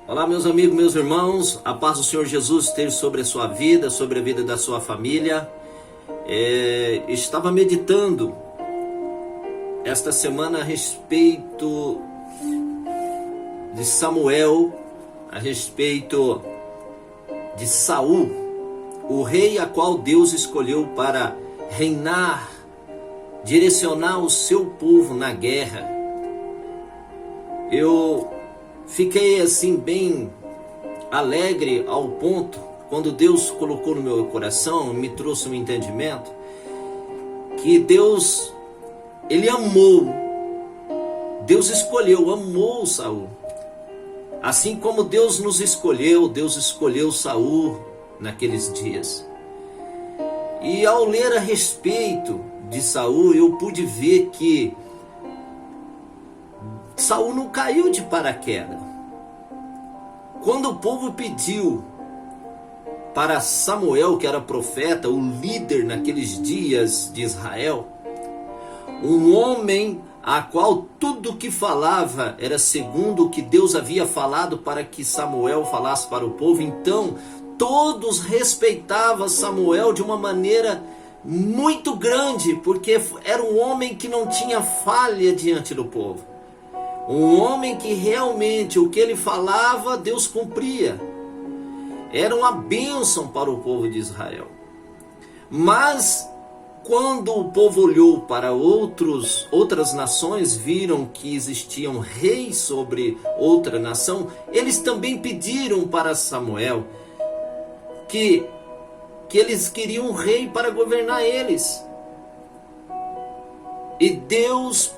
Olá, meus amigos, meus irmãos, a paz do Senhor Jesus esteja sobre a sua vida, sobre a vida da sua família. Estava meditando esta semana a respeito de Samuel, a respeito de Saul, o rei a qual Deus escolheu para reinar, direcionar o seu povo na guerra. Eu fiquei assim bem alegre ao ponto, quando Deus colocou no meu coração, me trouxe um entendimento, que Deus, Ele amou, Deus escolheu, amou Saul. Assim como Deus nos escolheu, Deus escolheu Saul naqueles dias. E ao ler a respeito de Saul, eu pude ver que Saul não caiu de paraquedas. Quando o povo pediu para Samuel, que era profeta, o líder naqueles dias de Israel, um homem a qual tudo o que falava era segundo o que Deus havia falado para que Samuel falasse para o povo, então todos respeitavam Samuel de uma maneira muito grande, porque era um homem que não tinha falha diante do povo. Um homem que realmente o que ele falava, Deus cumpria. Era uma bênção para o povo de Israel. Mas quando o povo olhou para outras nações, viram que existiam reis sobre outra nação, eles também pediram para Samuel que eles queriam um rei para governar eles. E Deus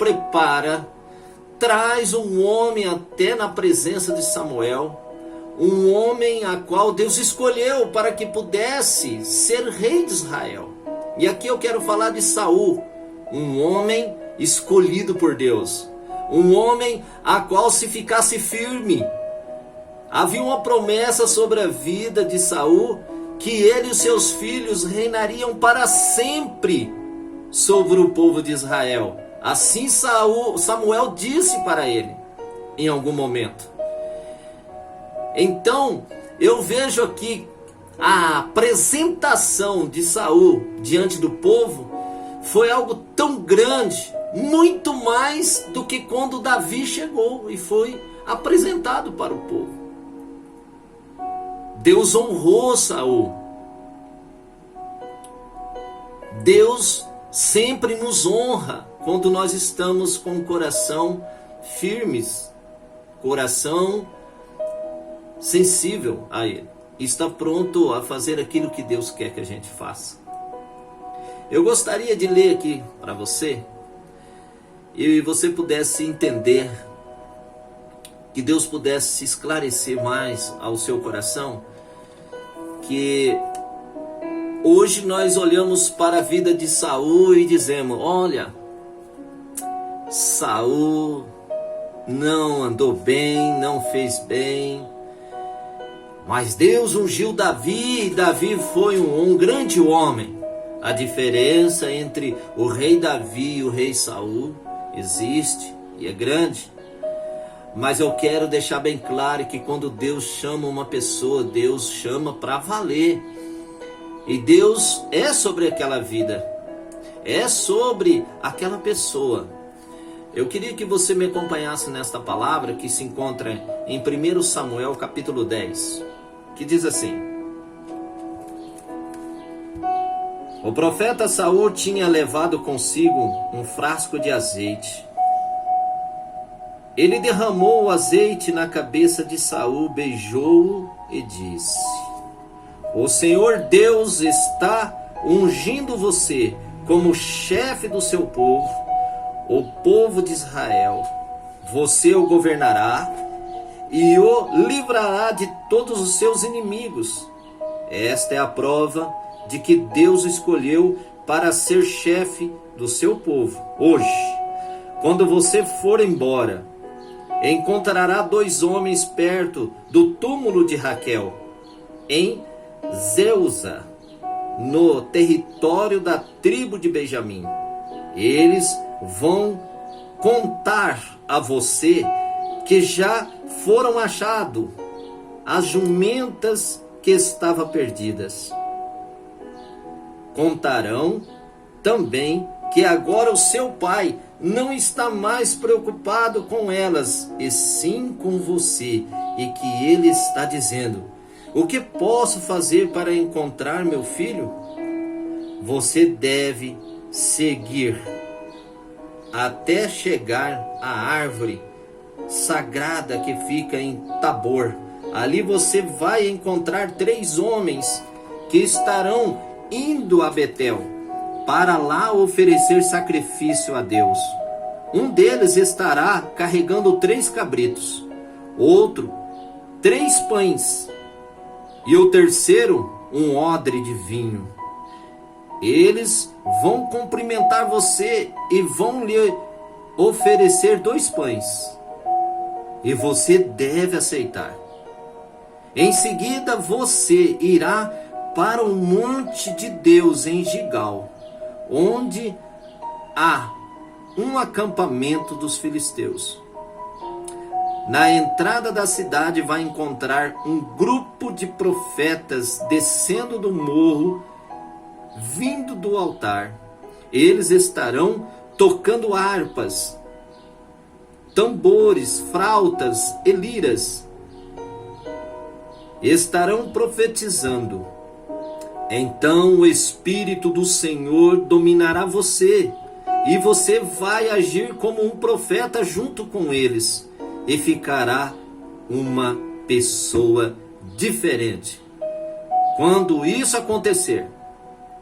traz um homem até na presença de Samuel, um homem a qual Deus escolheu para que pudesse ser rei de Israel. E aqui eu quero falar de Saul, um homem escolhido por Deus, um homem a qual, se ficasse firme, havia uma promessa sobre a vida de Saul, que ele e os seus filhos reinariam para sempre sobre o povo de Israel. Assim Samuel disse para ele em algum momento. Então eu vejo aqui a apresentação de Saul diante do povo foi algo tão grande, muito mais do que quando Davi chegou e foi apresentado para o povo. Deus honrou Saul. Deus sempre nos honra quando nós estamos com o coração firmes, coração sensível a Ele, está pronto a fazer aquilo que Deus quer que a gente faça. Eu gostaria de ler aqui para você, e você pudesse entender, que Deus pudesse esclarecer mais ao seu coração, que hoje nós olhamos para a vida de Saul e dizemos: olha, Saul não andou bem, não fez bem, mas Deus ungiu Davi, e Davi foi um grande homem. A diferença entre o rei Davi e o rei Saul existe e é grande. Mas eu quero deixar bem claro que quando Deus chama uma pessoa, Deus chama para valer. E Deus é sobre aquela vida, é sobre aquela pessoa. Eu queria que você me acompanhasse nesta palavra que se encontra em 1 Samuel capítulo 10, que diz assim: o profeta Saul tinha levado consigo um frasco de azeite. Ele derramou o azeite na cabeça de Saul, beijou-o e disse: o Senhor Deus está ungindo você como chefe do seu povo, o povo de Israel. Você o governará e o livrará de todos os seus inimigos. Esta é a prova de que Deus o escolheu para ser chefe do seu povo. Hoje, quando você for embora, encontrará 2 homens perto do túmulo de Raquel, em Zeusa, no território da tribo de Benjamim. Eles vão contar a você que já foram achados as jumentas que estavam perdidas. Contarão também que agora o seu pai não está mais preocupado com elas, e sim com você, e que ele está dizendo: o que posso fazer para encontrar meu filho? Você deve seguir até chegar à árvore sagrada que fica em Tabor. Ali você vai encontrar 3 homens que estarão indo a Betel para lá oferecer sacrifício a Deus. Um deles estará carregando 3 cabritos, outro 3 pães e o terceiro um odre de vinho. Eles vão cumprimentar você e vão lhe oferecer 2 pães, e você deve aceitar. Em seguida você irá para o monte de Deus em Gigal, onde há um acampamento dos filisteus. Na entrada da cidade vai encontrar um grupo de profetas descendo do morro, vindo do altar. Eles estarão tocando harpas, tambores, flautas e liras. Estarão profetizando. Então o Espírito do Senhor dominará você, e você vai agir como um profeta junto com eles, e ficará uma pessoa diferente. Quando isso acontecer,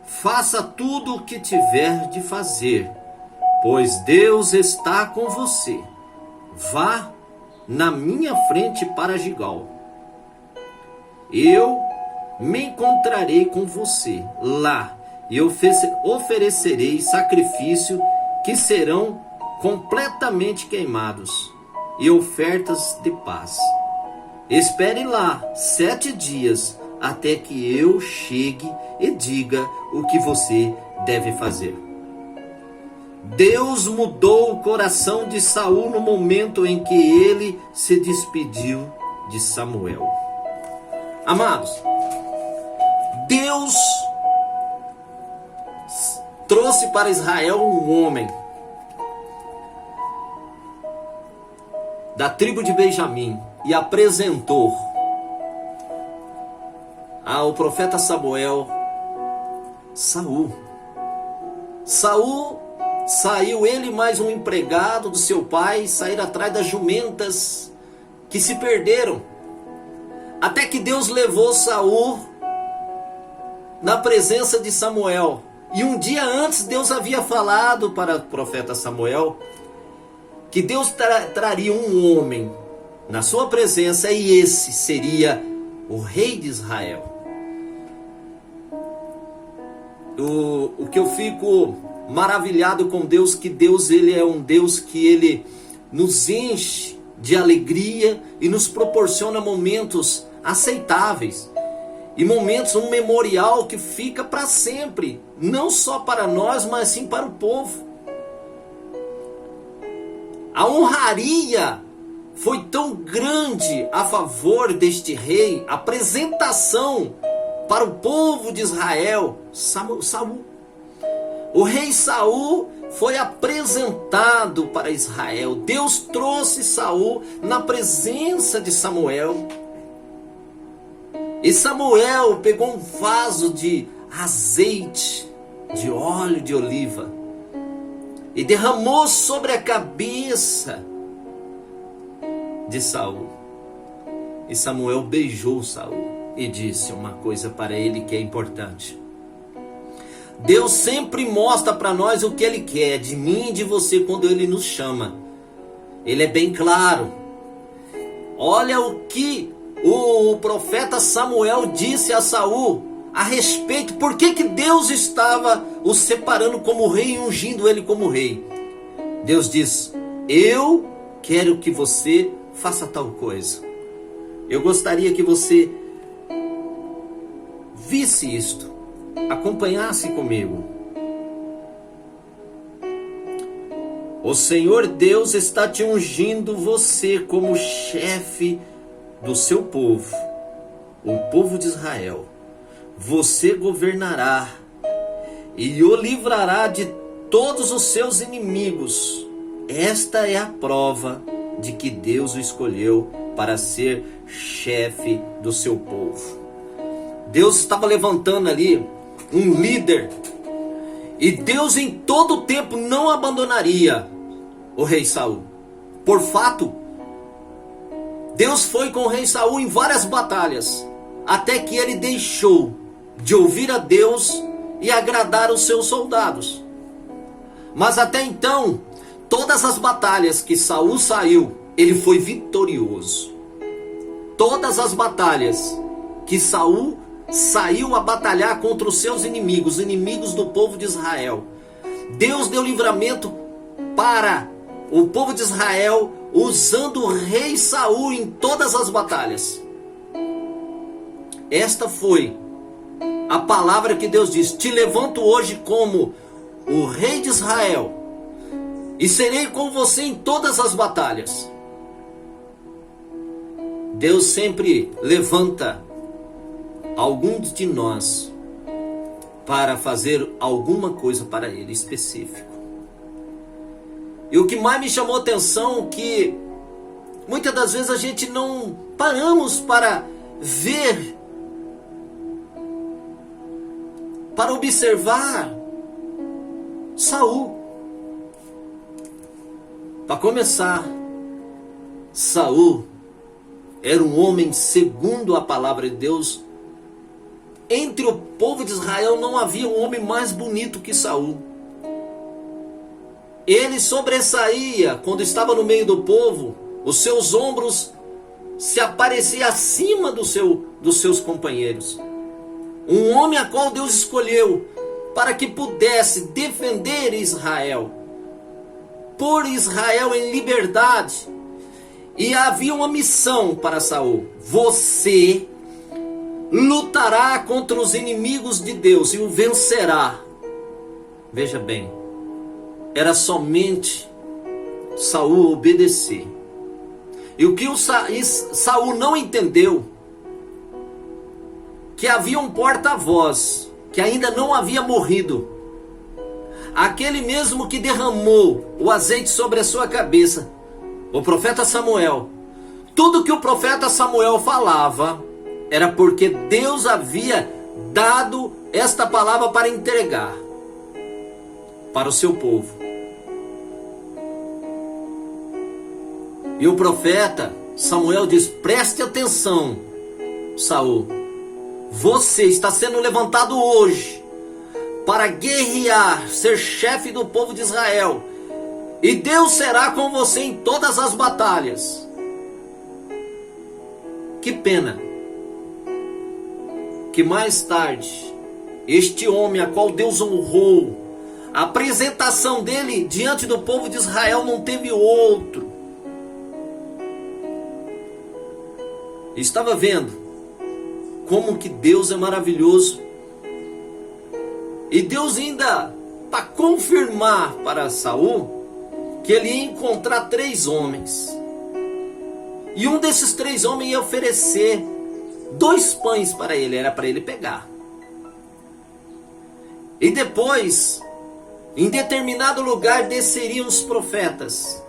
faça tudo o que tiver de fazer, pois Deus está com você. Vá na minha frente para Gigal. Eu me encontrarei com você lá e oferecerei sacrifício que serão completamente queimados e ofertas de paz. Espere lá 7 dias até que eu chegue e diga o que você deve fazer. Deus mudou o coração de Saul no momento em que ele se despediu de Samuel. Amados, Deus trouxe para Israel um homem da tribo de Benjamim e apresentou ao profeta Samuel Saul. Saul saiu, ele mais um empregado do seu pai, saíram atrás das jumentas que se perderam. Até que Deus levou Saul na presença de Samuel. E um dia antes Deus havia falado para o profeta Samuel que Deus traria um homem na sua presença, e esse seria o rei de Israel. O que eu fico maravilhado com Deus, que Deus ele é um Deus que ele nos enche de alegria e nos proporciona momentos aceitáveis. E momentos, um memorial que fica para sempre, não só para nós, mas sim para o povo. A honraria foi tão grande a favor deste rei, a apresentação para o povo de Israel, Saul. O rei Saul foi apresentado para Israel. Deus trouxe Saul na presença de Samuel. E Samuel pegou um vaso de azeite, de óleo de oliva, e derramou sobre a cabeça de Saul. E Samuel beijou Saul e disse uma coisa para ele que é importante. Deus sempre mostra para nós o que Ele quer de mim e de você quando Ele nos chama. Ele é bem claro. Olha o que o profeta Samuel disse a Saul a respeito, por que Deus estava o separando como rei e ungindo ele como rei. Deus diz: eu quero que você faça tal coisa. Eu gostaria que você visse isto, acompanhasse comigo. O Senhor Deus está te ungindo você como chefe do seu povo o povo de Israel: você governará e o livrará de todos os seus inimigos. Esta é a prova de que Deus o escolheu para ser chefe do seu povo. Deus estava levantando ali um líder, e Deus em todo o tempo não abandonaria o rei Saul. Por fato, Deus foi com o rei Saul em várias batalhas, até que ele deixou de ouvir a Deus e agradar os seus soldados. Mas até então, todas as batalhas que Saul saiu, ele foi vitorioso. Todas as batalhas que Saul saiu a batalhar contra os seus inimigos, os inimigos do povo de Israel, Deus deu livramento para o povo de Israel, usando o rei Saul em todas as batalhas. Esta foi a palavra que Deus disse: te levanto hoje como o rei de Israel, e serei com você em todas as batalhas. Deus sempre levanta alguns de nós para fazer alguma coisa para Ele específico. E o que mais me chamou a atenção é que muitas das vezes a gente não paramos para ver, para observar Saul. Para começar, Saul era um homem segundo a palavra de Deus. Entre o povo de Israel não havia um homem mais bonito que Saul. Ele sobressaía quando estava no meio do povo. Os seus ombros se apareciam acima dos seus companheiros. Um homem a qual Deus escolheu para que pudesse defender Israel, pôr Israel em liberdade. E havia uma missão para Saul: você lutará contra os inimigos de Deus e o vencerá. Veja bem, era somente Saul obedecer. E o que Saul não entendeu, que havia um porta-voz que ainda não havia morrido, aquele mesmo que derramou o azeite sobre a sua cabeça, o profeta Samuel. Tudo que o profeta Samuel falava era porque Deus havia dado esta palavra para entregar para o seu povo. E o profeta Samuel diz: preste atenção, Saul, você está sendo levantado hoje para guerrear, ser chefe do povo de Israel, e Deus será com você em todas as batalhas. Que pena que mais tarde este homem a qual Deus honrou, a apresentação dele diante do povo de Israel não teve outro. Estava vendo como que Deus é maravilhoso. E Deus ainda, para confirmar para Saul, que ele ia encontrar 3 homens. E um desses 3 homens ia oferecer 2 pães para ele, era para ele pegar. E depois, em determinado lugar, desceriam os profetas,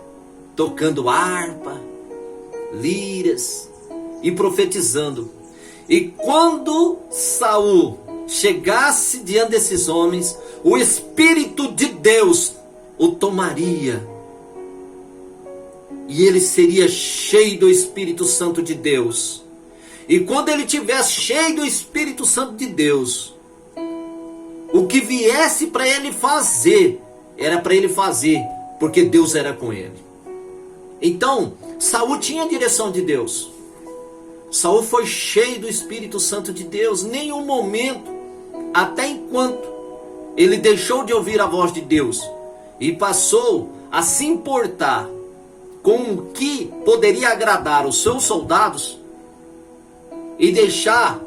tocando harpa, liras e profetizando. E quando Saul chegasse diante desses homens, o Espírito de Deus o tomaria, e ele seria cheio do Espírito Santo de Deus. E quando ele tivesse cheio do Espírito Santo de Deus, o que viesse para ele fazer, era para ele fazer, porque Deus era com ele. Então, Saul tinha a direção de Deus. Saul foi cheio do Espírito Santo de Deus. Nenhum momento, até enquanto ele deixou de ouvir a voz de Deus e passou a se importar com o que poderia agradar os seus soldados, e deixar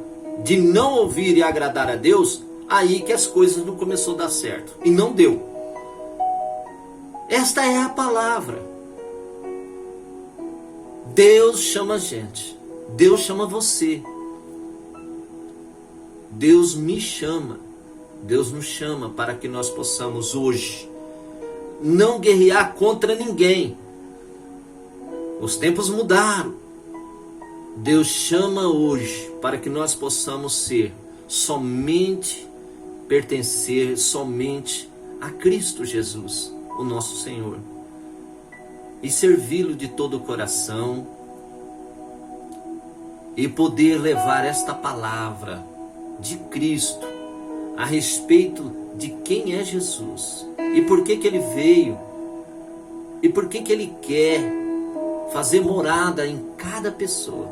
de não ouvir e agradar a Deus, aí que as coisas não começou a dar certo. E não deu. Esta é a palavra. Deus chama a gente. Deus chama você. Deus me chama, Deus nos chama para que nós possamos hoje não guerrear contra ninguém. Os tempos mudaram. Deus chama hoje para que nós possamos pertencer somente a Cristo Jesus, o nosso Senhor, e servi-lo de todo o coração, e poder levar esta palavra de Cristo a respeito de quem é Jesus e por que ele veio e por que ele quer fazer morada em cada pessoa,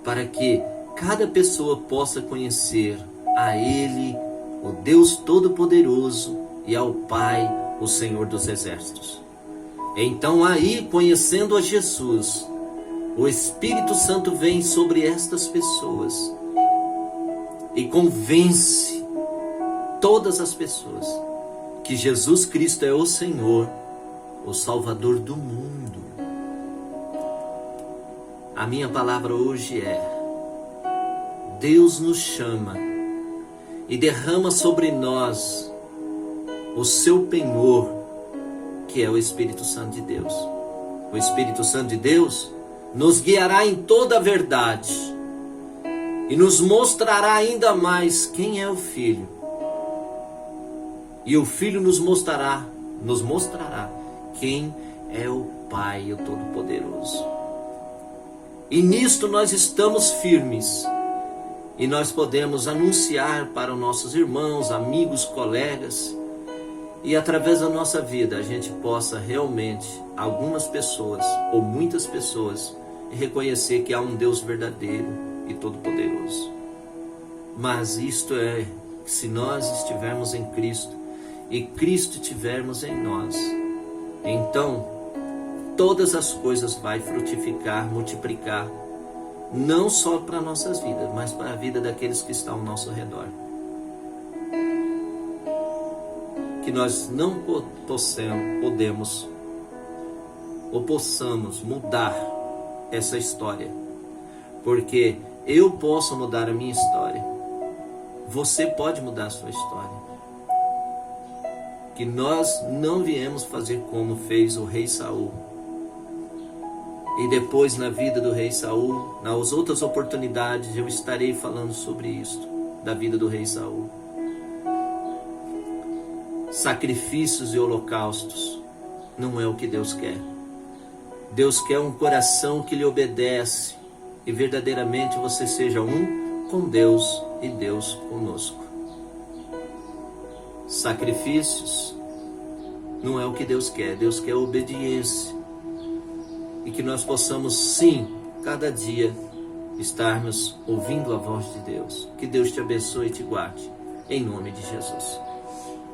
para que cada pessoa possa conhecer a Ele, o Deus Todo-Poderoso, e ao Pai, o Senhor dos Exércitos. Então aí, conhecendo a Jesus, o Espírito Santo vem sobre estas pessoas e convence todas as pessoas que Jesus Cristo é o Senhor, o Salvador do mundo. A minha palavra hoje é: Deus nos chama e derrama sobre nós o seu penhor, que é o Espírito Santo de Deus. O Espírito Santo de Deus nos guiará em toda a verdade e nos mostrará ainda mais quem é o Filho. E o Filho nos mostrará quem é o Pai, o Todo-Poderoso. E nisto nós estamos firmes. E nós podemos anunciar para os nossos irmãos, amigos, colegas, e através da nossa vida a gente possa realmente, algumas pessoas ou muitas pessoas, reconhecer que há um Deus verdadeiro e todo-poderoso. Mas isto é, se nós estivermos em Cristo e Cristo estivermos em nós, então todas as coisas vão frutificar, multiplicar, não só para nossas vidas, mas para a vida daqueles que estão ao nosso redor. Que nós não possamos mudar essa história, porque eu posso mudar a minha história, você pode mudar a sua história. Que nós não viemos fazer como fez o rei Saul. E depois, na vida do rei Saul, nas outras oportunidades, eu estarei falando sobre isso, da vida do rei Saul. Sacrifícios e holocaustos não é o que Deus quer. Deus quer um coração que lhe obedece e verdadeiramente você seja um com Deus e Deus conosco. Sacrifícios não é o que Deus quer. Deus quer obediência. E que nós possamos, sim, cada dia estarmos ouvindo a voz de Deus. Que Deus te abençoe e te guarde, em nome de Jesus.